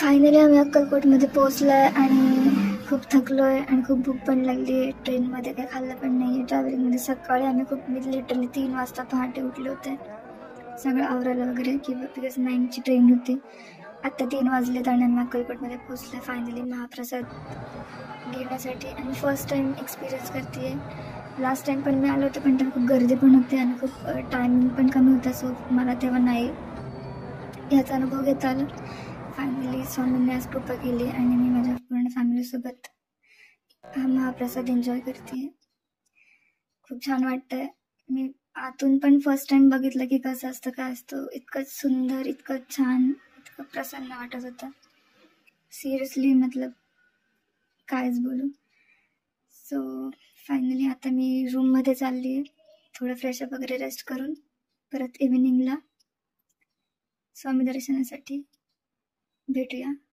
Finally आम्ही अक्कलकोटमध्ये पोहोचलो आहे आणि खूप थकलो आहे आणि खूप भूक पण लागली आहे. ट्रेनमध्ये काही खाल्लं पण नाही आहे. ट्रॅव्हलिंगमध्ये सकाळी मी लिटरली 3 वाजता पहाटे उठले होते सगळं आवरायला वगैरे, किंवा बिकॉज 9ची ट्रेन होती. आत्ता 3 वाजलेत आणि आम्ही अक्कलकोटमध्ये पोहोचलो आहे फायनली महाप्रसाद घेण्यासाठी. आणि फर्स्ट टाईम एक्सपिरियन्स करते आहे. लास्ट टाईम पण मी आलो होते, पण तेव्हा खूप गर्दी पण होती आणि खूप टायमिंग पण कमी होता, सो मला तेव्हा नाही याचा अनुभव घेता आला. फायनली स्वामींनी आज कृपा केली आणि मी माझ्या पूर्ण फॅमिलीसोबत हा महाप्रसाद एन्जॉय करते. खूप छान वाटतंय. मी आतून पण फर्स्ट टाइम बघितलं की कसं असतं, काय असतं. इतकं सुंदर, इतकं छान, इतकं प्रसन्न वाटत होतं. सिरियसली मतलब कायच बोलू. सो फायनली आता मी रूममध्ये चालली आहे, थोडं फ्रेशअप वगैरे रेस्ट करून परत इव्हिनिंगला स्वामी दर्शनासाठी भेटूया.